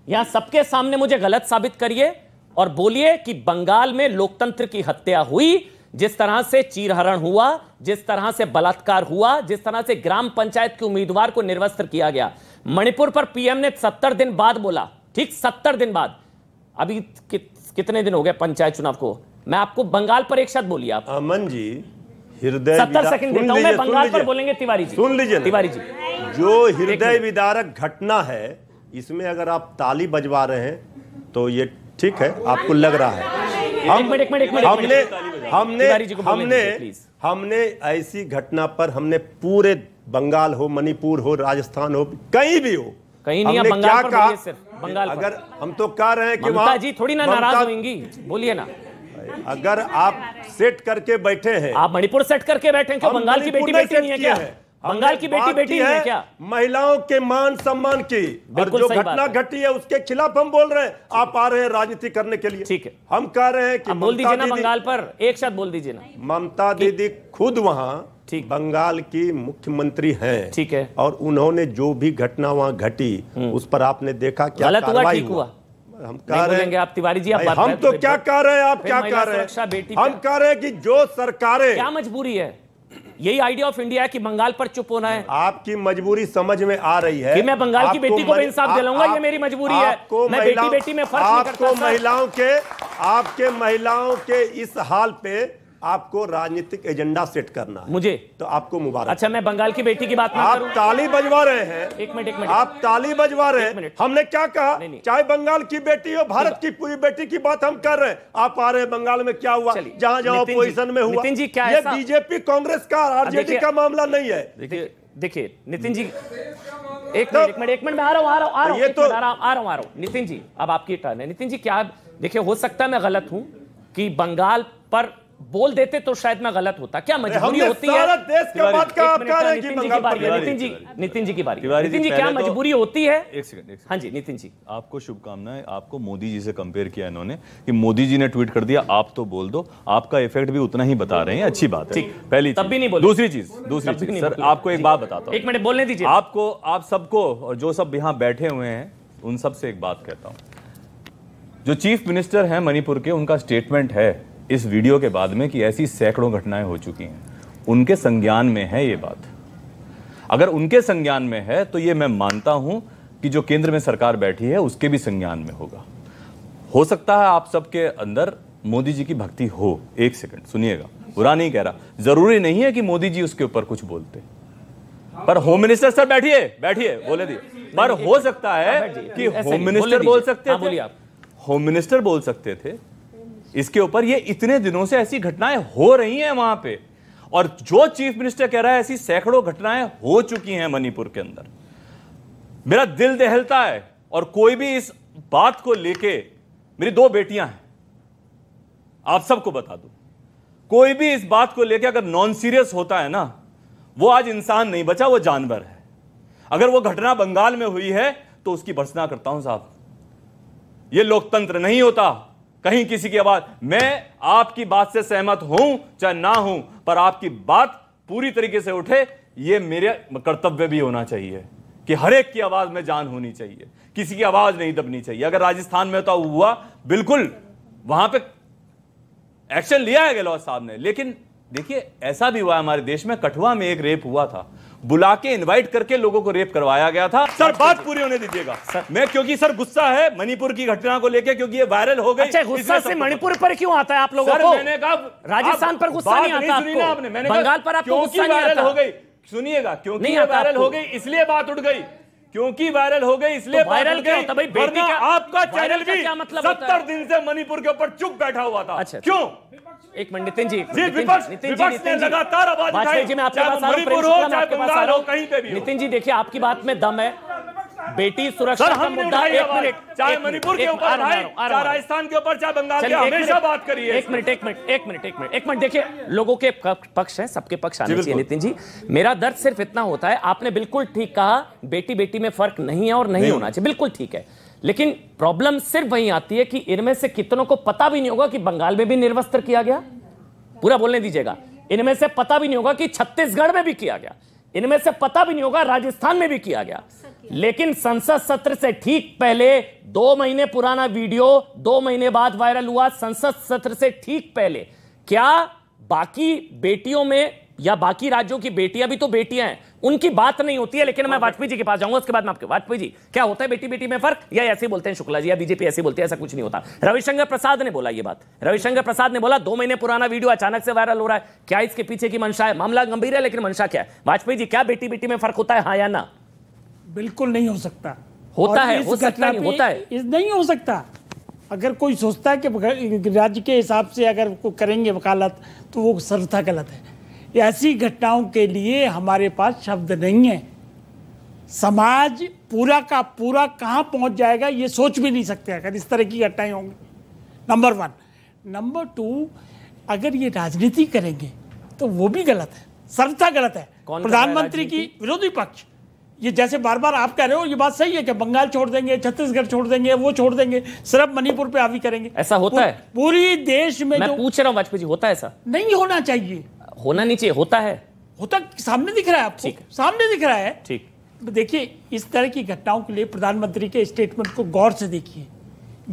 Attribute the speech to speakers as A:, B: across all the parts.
A: यहां सबके सामने मुझे गलत साबित करिए और बोलिए कि बंगाल में लोकतंत्र की हत्या हुई, जिस तरह से चीरहरण हुआ, जिस तरह से बलात्कार हुआ, जिस तरह से ग्राम पंचायत के उम्मीदवार को निर्वस्त्र किया गया। मणिपुर पर पीएम ने 70 दिन बाद बोला, ठीक 70 दिन बाद। अभी कितने दिन हो गए पंचायत चुनाव को? मैं आपको बंगाल पर एक शब्द बोलिए आप।
B: अमन जी, हृदय
A: 70 सेकंड देता हूं मैं, बंगाल पर बोलेंगे तिवारी जी।
B: सुन लीजिए
A: तिवारी जी,
B: जो हृदय विदारक घटना है, इसमें अगर आप ताली बजवा रहे हैं तो ये ठीक है, आपको लग रहा है। हमने ऐसी घटना पर हमने पूरे बंगाल हो, मणिपुर हो, राजस्थान हो, कहीं भी हो,
A: कहीं नहीं,
B: हमने
A: बंगाल
B: क्या
A: पर
B: कहा?
A: सिर्फ बंगाल
B: अगर हम तो कह रहे हैं कि
A: ममता जी थोड़ी ना नाराज होंगी, बोलिए ना।
B: अगर आप सेट करके बैठे हैं,
A: आप मणिपुर सेट करके बैठे हैं, क्यों? बंगाल की बेटी बेटी नहीं है क्या? बंगाल की बेटी बेटी नहीं है क्या?
B: महिलाओं के मान सम्मान की और जो घटना घटी है उसके खिलाफ हम बोल रहे हैं। आप आ रहे हैं राजनीति करने के लिए, ठीक है। हम कह रहे हैं कि
A: बोल दीजिए ना बंगाल पर एक शब्द बोल दीजिए ना।
B: ममता दीदी खुद वहां बंगाल की मुख्यमंत्री हैं, ठीक है, और उन्होंने जो भी घटना वहां घटी उस पर आपने देखा क्या कार्रवाई हुआ? हम कह रहे हैं
A: आप तिवारी जी, आप
B: हम तो क्या कह रहे हैं, आप क्या कह रहे हैं? हम कह रहे हैं कि जो सरकारें,
A: क्या मजबूरी है? यही आइडिया ऑफ इंडिया है कि बंगाल पर चुप होना है।
B: आपकी मजबूरी समझ में आ रही है
A: कि मैं बंगाल की बेटी को भी इंसाफ दिलाऊंगा, ये मेरी मजबूरी है। मैं बेटी बेटी में फर्क नहीं करता।
B: आपके महिलाओं के इस हाल पे आपको राजनीतिक एजेंडा सेट करना है, मुझे तो आपको मुबारक।
A: अच्छा, मैं बंगाल की बेटी की बात ना करूं।
B: आप ताली बजवा रहे हैं, एक मिनट, आप ताली बजवा रहे हैं। हमने क्या कहा? चाहे बंगाल की बेटी हो, भारत की पूरी बेटी की बात हम कर रहे हैं। आप आ रहे हैं बंगाल में क्या हुआ, जहां जहां अपोजिशन में हुआ।
A: नितिन जी, क्या
B: ये बीजेपी कांग्रेस का आरजेडी का मामला नहीं है।
A: देखिए नितिन जी, एक मिनट मैं आ रहा हूं। नितिन जी, अब आपकी टर्न है। नितिन जी, क्या देखिए, हो सकता है मैं गलत हूं कि बंगाल पर बोल देते तो शायद मैं गलत होता। क्या मजबूरी होती है?
B: देश का बात का आप कह रहे हैं कि
A: नितिन जी की बारी। नितिन जी, क्या मजबूरी होती है?
C: एक सेकंड।
A: हाँ जी नितिन जी,
C: आपको शुभकामनाएं। आपको मोदी जी से कंपेयर किया इन्होंने कि मोदी जी ने ट्वीट कर दिया, आप तो बोल दो। आपका इफेक्ट भी उतना ही बता रहे हैं, अच्छी बात है। पहली तब भी नहीं बोल। दूसरी चीज सर, आपको एक बात बताता हूं।
A: एक मिनट बोलने दीजिए।
C: आपको, आप सबको, और जो सब यहाँ बैठे हुए हैं उन सब से एक बात कहता हूं। जो चीफ मिनिस्टर हैं मणिपुर के, उनका स्टेटमेंट है इस वीडियो के बाद में कि ऐसी सैकड़ों घटनाएं हो चुकी हैं। उनके संज्ञान में है ये बात। अगर उनके संज्ञान में है तो ये मैं मानता हूं कि जो केंद्र में सरकार बैठी है उसके भी संज्ञान में होगा। हो सकता है आप सबके अंदर मोदी जी की भक्ति हो। एक सेकंड सुनिएगा, बुरा नहीं कह रहा, जरूरी नहीं है कि मोदी जी उसके ऊपर कुछ बोलते, पर होम मिनिस्टर सर बैठिए बोले दिए, पर हो सकता है कि होम मिनिस्टर बोल सकते थे, होम मिनिस्टर बोल सकते थे इसके ऊपर। ये इतने दिनों से ऐसी घटनाएं हो रही हैं वहां पे, और जो चीफ मिनिस्टर कह रहा है ऐसी सैकड़ों घटनाएं हो चुकी हैं मणिपुर के अंदर। मेरा दिल दहलता है। और कोई भी इस बात को लेके, मेरी 2 बेटियां हैं, आप सबको बता दूं, कोई भी इस बात को लेके अगर नॉन सीरियस होता है ना, वो आज इंसान नहीं बचा, वो जानवर है। अगर वो घटना बंगाल में हुई है तो उसकी भर्त्सना करता हूं साहब। ये लोकतंत्र नहीं होता कहीं किसी की आवाज। मैं आपकी बात से सहमत हूं चाहे ना हूं, पर आपकी बात पूरी तरीके से उठे, ये मेरे कर्तव्य भी होना चाहिए कि हर एक की आवाज में जान होनी चाहिए, किसी की आवाज नहीं दबनी चाहिए। अगर राजस्थान में तो हुआ, बिल्कुल वहां पे एक्शन लिया है गहलोत साहब ने, लेकिन देखिए ऐसा भी हुआ हमारे देश में। कठुआ में एक रेप हुआ था, बुला के इनवाइट करके लोगों को रेप करवाया गया था। सर बात पूरी होने दीजिएगा मैं, क्योंकि सर गुस्सा है मणिपुर की घटना को लेके, क्योंकि ये वायरल हो गई।
A: अच्छा, गुस्सा से मणिपुर पर क्यों आता है आप लोगों को?
C: मैंने कहा
A: राजस्थान पर गुस्सा नहीं आता आपको, बंगाल पर आपको गुस्सा नहीं आता।
C: हो गई, सुनिएगा, क्योंकि वायरल हो गई इसलिए बात उठ गई, क्योंकि वायरल हो गई इसलिए
A: वायरल गई। तो भाई बेटी का
C: आपका चैनल भी
A: क्या मतलब
C: 70 दिन से मणिपुर के ऊपर चुप बैठा हुआ था।
A: अच्छा,
C: क्यों?
A: एक मिनट नितिन जी,
C: विपक्ष ने लगातार आवाज उठाई,
A: मैं आपके पास
C: मणिपुर हो चाहे बंगाल हो, कहीं पे भी।
A: नितिन जी देखिए, आपकी बात में दम है। बेटी सुरक्षा का मुद्दा, एक मिनट,
C: चाहे मणिपुर के ऊपर, चाहे राजस्थान के ऊपर, चाहे बंगाल के, हमेशा बात करिए।
A: एक मिनट देखिए, लोगों के पक्ष हैं, सबके पक्ष आने चाहिए। नितिन जी, मेरा दर्द सिर्फ इतना होता है, आपने बिल्कुल ठीक कहा, बेटी बेटी में फर्क नहीं है और नहीं होना चाहिए, बिल्कुल ठीक है। लेकिन प्रॉब्लम सिर्फ वहीं आती है कि इनमें से कितनों को पता भी नहीं होगा कि बंगाल में भी निर्वस्त्र किया गया। पूरा बोलने दीजिएगा। इनमें से पता भी नहीं होगा कि छत्तीसगढ़ में भी किया गया, इनमें से पता भी नहीं होगा राजस्थान में भी किया गया। लेकिन संसद सत्र से ठीक पहले 2 महीने पुराना वीडियो 2 महीने बाद वायरल हुआ। संसद सत्र से ठीक पहले क्या बाकी बेटियों में या बाकी राज्यों की बेटियां भी तो बेटियां हैं, उनकी बात नहीं होती है? लेकिन मैं वाजपेयी जी के पास जाऊंगा, उसके बाद मैं आपके वाजपेयी जी क्या होता है बेटी बेटी में फर्क, या ऐसे बोलते हैं शुक्ला जी या बीजेपी ऐसे बोलते हैं? ऐसा कुछ नहीं होता। रविशंकर प्रसाद ने बोला ये बात, रविशंकर प्रसाद ने बोला 2 महीने पुराना वीडियो अचानक से वायरल हो रहा है, क्या इसके पीछे की मंशा है? मामला गंभीर है लेकिन मंशा क्या है? वाजपेयी जी क्या बेटी बेटी में फर्क होता है, हाँ या ना?
D: बिल्कुल नहीं हो सकता।
A: होता है, हो सकता है, होता है,
D: नहीं हो सकता। अगर कोई सोचता है कि राज्य के हिसाब से अगर करेंगे वकालत तो वो सर्वथा गलत है। ऐसी घटनाओं के लिए हमारे पास शब्द नहीं है। समाज पूरा का पूरा कहाँ पहुँच जाएगा ये सोच भी नहीं सकते अगर इस तरह की घटनाएं होंगी, नंबर 1। नंबर 2, अगर ये राजनीति करेंगे तो वो भी गलत है, सर्वथा गलत है। प्रधानमंत्री की विरोधी पक्ष ये जैसे बार बार आप कह रहे हो, ये बात सही है कि बंगाल छोड़ देंगे, छत्तीसगढ़ छोड़ देंगे, वो छोड़ देंगे, सिर्फ मणिपुर पे हावी करेंगे।
A: ऐसा होता है
D: पूरी देश में?
A: मैं पूछ रहा हूं वाजपेयी जी, होता है ऐसा?
D: नहीं होना चाहिए,
A: होना नहीं चाहिए। होता है,
D: होता सामने दिख रहा है आपको, सामने दिख रहा है।
A: ठीक,
D: देखिए इस तरह की घटनाओं के लिए प्रधानमंत्री के स्टेटमेंट को गौर से देखिए।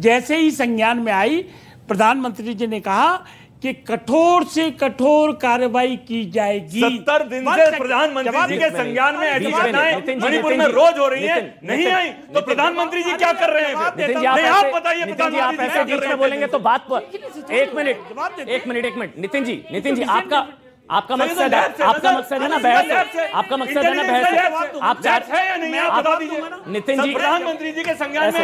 D: जैसे ही संज्ञान में आई, प्रधानमंत्री जी ने कहा कि कठोर से कठोर कार्रवाई की जाएगी।
C: 70 दिन से प्रधानमंत्री जी के संज्ञान में ऐसी घटनाएं मणिपुर में रोज हो रही है, नहीं आई तो प्रधानमंत्री जी क्या कर रहे हैं?
A: नितिन जी आप बताइए, आप ऐसे बीच में बोलेंगे तो बात पर। एक मिनट नितिन जी आपका मकसद है ना बहस, आपका मकसद है ना बहस, आप चाहते हैं या नहीं आप बता दीजिए। नितिन जी प्रधानमंत्री जी के संज्ञान में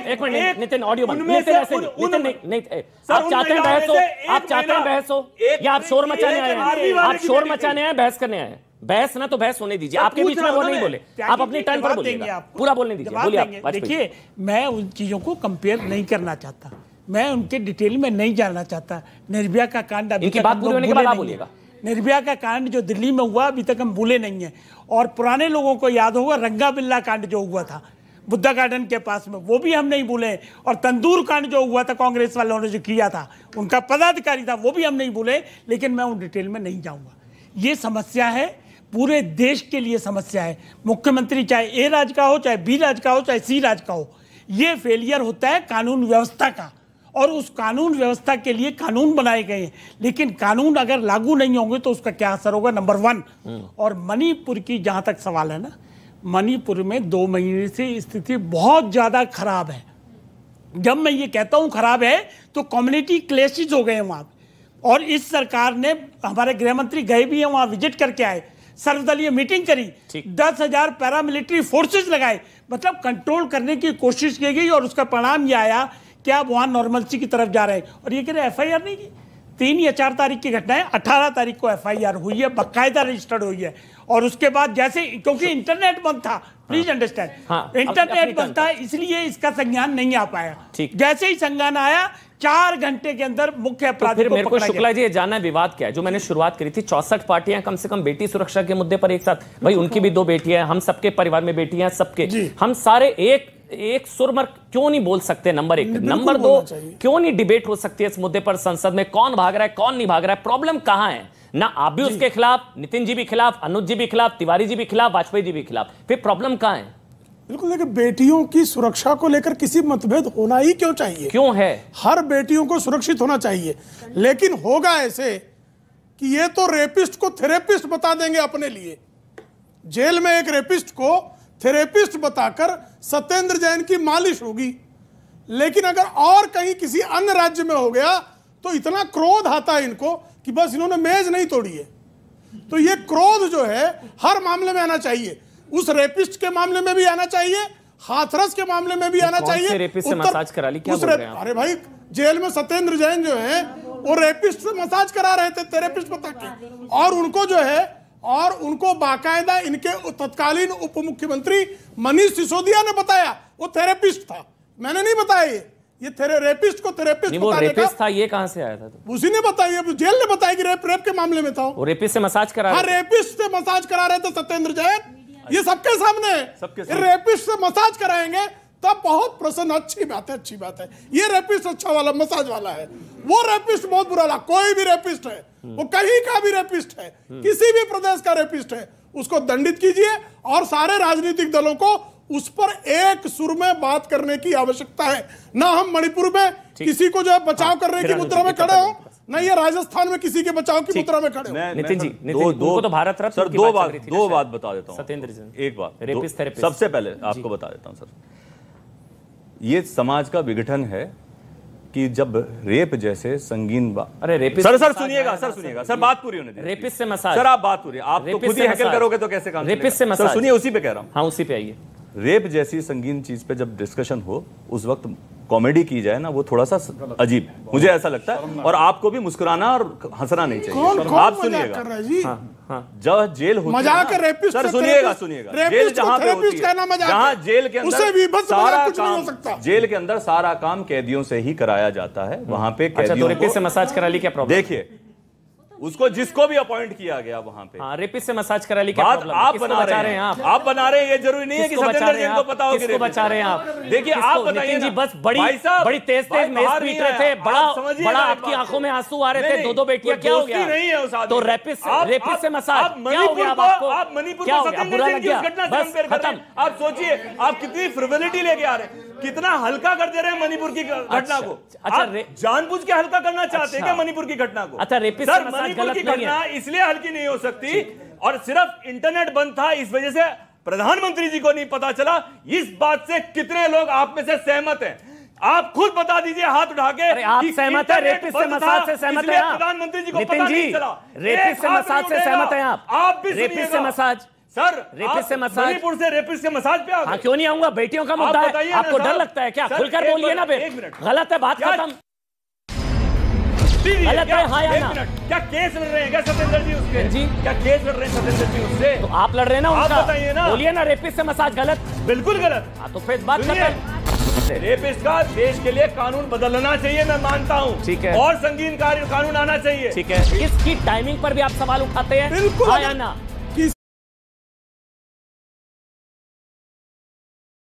A: एक मिनट नितिन ऑडियो बंद, नितिन ऐसे नहीं, आप चाहते हैं बहस हो या आप शोर मचाने आए हैं? आप शोर मचाने आए, बहस करने आए? बहस ना तो बहस होने दीजिए, आपके बीच में वो नहीं बोले, आप अपनी टर्न पर बोलिएगा, पूरा बोलने दीजिए, बोलिए आप।
D: देखिए मैं उन चीजों को कंपेयर नहीं करना चाहता, मैं उनके डिटेल में नहीं जानना चाहता। निर्भया का कांड अभी
A: इनकी बात पूरी होने के बाद आप बोलिएगा।
D: निर्भया का कांड जो दिल्ली में हुआ अभी तक हम भूले नहीं है, और पुराने लोगों को याद होगा रंगा बिल्ला कांड जो हुआ था बुद्धा गार्डन के पास में, वो भी हम नहीं भूले, और तंदूर कांड जो हुआ था कांग्रेस वालों ने जो किया था, उनका पदाधिकारी था, वो भी हम नहीं भूले। लेकिन मैं उन डिटेल में नहीं जाऊंगा। ये समस्या है, पूरे देश के लिए समस्या है। मुख्यमंत्री चाहे ए राज्य का हो, चाहे बी राज्य का हो, चाहे सी राज्य का हो, ये फेलियर होता है कानून व्यवस्था का, और उस कानून व्यवस्था के लिए कानून बनाए गए हैं, लेकिन कानून अगर लागू नहीं होंगे तो उसका क्या असर होगा, नंबर 1। और मणिपुर की जहां तक सवाल है ना, मणिपुर में 2 महीने से स्थिति बहुत ज्यादा खराब है। जब मैं ये कहता हूं खराब है तो कम्युनिटी क्लेशेस हो गए हैं वहां, और इस सरकार ने, हमारे गृह मंत्री गए भी हैं वहां, विजिट करके आए, सर्वदलीय मीटिंग करी, 10,000 पैरामिलिट्री फोर्सेस लगाए, मतलब कंट्रोल करने की कोशिश की गई, और उसका परिणाम यह आया कि आप वहां नॉर्मलसी की तरफ जा रहे हैं। और ये कह रहे FIR नहीं की, 3 या 4 तारीख की घटना है, 18 तारीख को FIR हुई है, बाकायदा रजिस्टर्ड हुई है। और उसके बाद जैसे, क्योंकि इंटरनेट बंद था, प्लीज अंडरस्टैंड, इंटरनेट बंद था, इसलिए इसका संज्ञान नहीं आ पाया। जैसे ही संज्ञान आया 4 घंटे के अंदर मुख्य अपराधी को
A: मेरे को शुक्ला जी ये जानना है विवाद क्या है, जो मैंने शुरुआत करी थी, 64 पार्टियां कम से कम बेटी सुरक्षा के मुद्दे पर एक साथ, भाई उनकी भी 2 बेटियां हैं, हम सबके परिवार में बेटियां, सबके, हम सारे एक सुर में क्यों नहीं बोल सकते? नंबर 1। नंबर 2, क्यों नहीं डिबेट हो सकती है इस मुद्दे पर संसद में? कौन भाग रहा है, कौन नहीं भाग रहा है? प्रॉब्लम कहां है? ना आप भी उसके खिलाफ, नितिन जी भी खिलाफ, अनुज जी भी खिलाफ, तिवारी जी भी खिलाफ, वाजपेयी जी भी खिलाफ, फिर प्रॉब्लम कहां है?
E: बिल्कुल, देखिए बेटियों की सुरक्षा को लेकर किसी मतभेद होना ही क्यों चाहिए?
A: क्यों है?
E: हर बेटियों को सुरक्षित होना चाहिए, लेकिन होगा ऐसे कि ये तो रेपिस्ट को थेरेपिस्ट बता देंगे अपने लिए। जेल में एक रेपिस्ट को थेरेपिस्ट बताकर सत्येंद्र जैन की मालिश होगी, लेकिन अगर और कहीं किसी अन्य राज्य में हो गया तो इतना क्रोध आता है इनको कि बस इन्होंने मेज नहीं तोड़ी है। तो ये क्रोध जो है हर मामले में आना चाहिए, उस रेपिस्ट के मामले में भी आना चाहिए, हाथरस के मामले में भी आना चाहिए।
A: रेपिस्ट से मसाज करा ली, क्या बोल रहे हैं आप?
E: अरे भाई, जेल में सत्येंद्र जैन जो है वो रेपिस्ट से मसाज करा रहे थे थेरेपिस्ट बता के, और उनको जो है, और उनको बाकायदा इनके तत्कालीन उप मुख्यमंत्री मनीष सिसोदिया ने बताया वो थेरेपिस्ट था, मैंने नहीं बताया। ये रेपिस्ट को थेरेपिस्ट
A: वो रेपिस्ट था, ये कहां से आया था? तो
E: उसी ने बताया, जेल ने बताया कि रेप के मामले में था
A: वो रेपिस्ट से मसाज करा।
E: हाँ, रेपिस्ट से मसाज करा रहे थे सत्येंद्र जैन, ये सबके सामने है। रेपिस्ट से मसाज कराएंगे तब बहुत प्रसन्न, अच्छी बात है, अच्छी बात है। ये रेपिस्ट अच्छा वाला मसाज वाला है, वो रेपिस्ट बहुत बुरा वाला। कोई भी रेपिस्ट है, वो कहीं का भी रेपिस्ट है, किसी भी प्रदेश का रेपिस्ट है, उसको दंडित कीजिए और सारे राजनीतिक दलों को उस पर एक सुर में बात करने की आवश्यकता है। ना हम मणिपुर में किसी को जो है बचाव करने की मुद्रा में खड़े हो, नहीं ये राजस्थान में किसी के बचाव की मुद्रा में खड़े हो।
A: नितिन जी, तो भारत रत्न
C: सर दो बात बता देता हूं।
A: सत्येंद्र जी,
C: एक बात सबसे पहले आपको बता देता हूं सर, ये समाज का विघटन है कि जब रेप जैसे संगीन
A: अरे रेपिस्ट
C: सर सुनिएगा सर बात पूरी होने दीजिए।
A: रेपिस्ट से मसाज
C: सर आप बात पूरी, आप तो खुद ही हैकल करोगे तो कैसे काम
A: रेपिस्ट से मसाज।
C: सुनिए उसी पे कह रहा हूं।
A: हाँ उसी पे आइए।
C: रेप जैसी संगीन चीज पे जब डिस्कशन हो उस वक्त कॉमेडी की जाए ना, वो थोड़ा सा अजीब है, मुझे ऐसा लगता है। और आपको भी मुस्कुराना और हंसना नहीं चाहिए। आप सुनिएगा, जब जेल होती है
E: मजाक रेपिस्ट
C: सर सुनिएगा जेल जहां पे होती है, जहां जेल के अंदर सारा काम जेल के अंदर सारा काम कैदियों से ही कराया जाता है, वहां पे कैदियों को
A: रेपिस्ट से मसाज करा ली क्या प्रॉब्लम?
C: देखिए उसको जिसको भी अपॉइंट किया गया वहां पे,
A: रेपिस्ट से मसाज करा ली क्या प्रॉब्लम?
C: आप बना रहे हैं, आप बना रहे हैं, ये जरूरी नहीं है कि सत्येंद्र जी को पता हो कि
A: बचा रहे हैं आप।
C: देखिए आप बताइए
A: जी, बस बड़ी तेज मेज पीट रहे थे, बड़ा आपकी आंखों में आंसू आ रहे थे, दो बेटियां, क्या हो गया? तो रेपिस्ट से मसाज क्या हो गया आपको?
C: आप मणिपुर
A: क्या
C: को
A: हो गया? बुरा लग गया? बस खत्म।
C: आप सोचिए आप कितनी फ्रिवलिटी लेके आ रहे हैं, कितना हल्का कर दे रहे हैं मणिपुर की घटना को। अच्छा जानबूझ के हल्का करना चाहते हैं क्या मणिपुर की घटना को?
A: अच्छा रेपिस्ट से मसाज गलत नहीं है,
C: इसलिए हल्की नहीं हो सकती। और सिर्फ इंटरनेट बंद था इस वजह से प्रधानमंत्री जी को नहीं पता चला। इस बात से कितने लोग आप में से सहमत हैं? आप खुद बता दीजिए हाथ उठा के।
A: आप सहमत है रेपिस्ट से मसाज से? सहमत है
C: प्रधानमंत्री जी को पता नहीं चला।
A: रेपिस्ट से मसाज से सहमत है
C: आप भी
A: रेपिस्ट से मसाज?
C: सर
A: रेपिस्ट से मसाज,
C: मणिपुर से रेपिस्ट से मसाज पे आ गए।
A: क्यों नहीं आऊंगा? बेटियों का मुद्दा है, आपको डर लगता है क्या? खुलकर बोलिए ना, गलत है, बात खत्म। गलत है हाँ या ना?
C: क्या केस लड़ रहे हैं क्या सत्येंद्र जी उसके?
A: जी
C: क्या केस लड़ रहे हैं सत्येंद्र जी उससे?
A: तो आप लड़ रहे हैं ना उनका?
C: आप बताइए ना,
A: बोलिए ना रेपिस्ट से मसाज गलत?
C: बिल्कुल गलत।
A: हाँ तो फिर बात खत्म।
C: रेपिस्ट का देश के लिए कानून बदलना चाहिए, मैं मानता हूँ,
A: ठीक है,
C: और संगीन कानून आना चाहिए,
A: ठीक है। इसकी टाइमिंग पर भी आप सवाल उठाते हैं,
E: बिल्कुल
A: हाँ या ना?